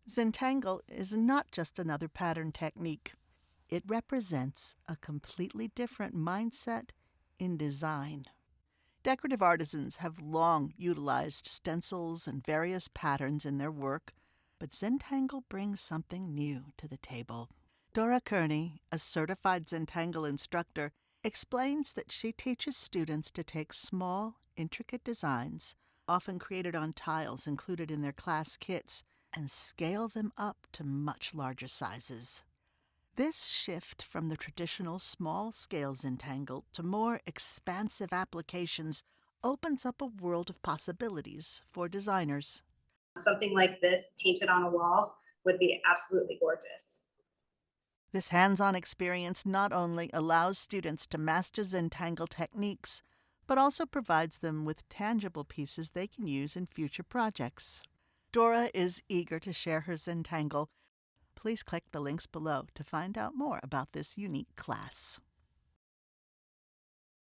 Zentangle is not just another pattern technique. It represents a completely different mindset in design. Decorative artisans have long utilized stencils and various patterns in their work, but Zentangle brings something new to the table. Dora Kearney, a certified Zentangle instructor, explains that she teaches students to take small, intricate designs, often created on tiles included in their class kits, and scale them up to much larger sizes. This shift from the traditional small-scale Zentangle to more expansive applications opens up a world of possibilities for designers. Something like this painted on a wall would be absolutely gorgeous. This hands-on experience not only allows students to master Zentangle techniques, but also provides them with tangible pieces they can use in future projects. Dora is eager to share her Zentangle. Please click the links below to find out more about this unique class.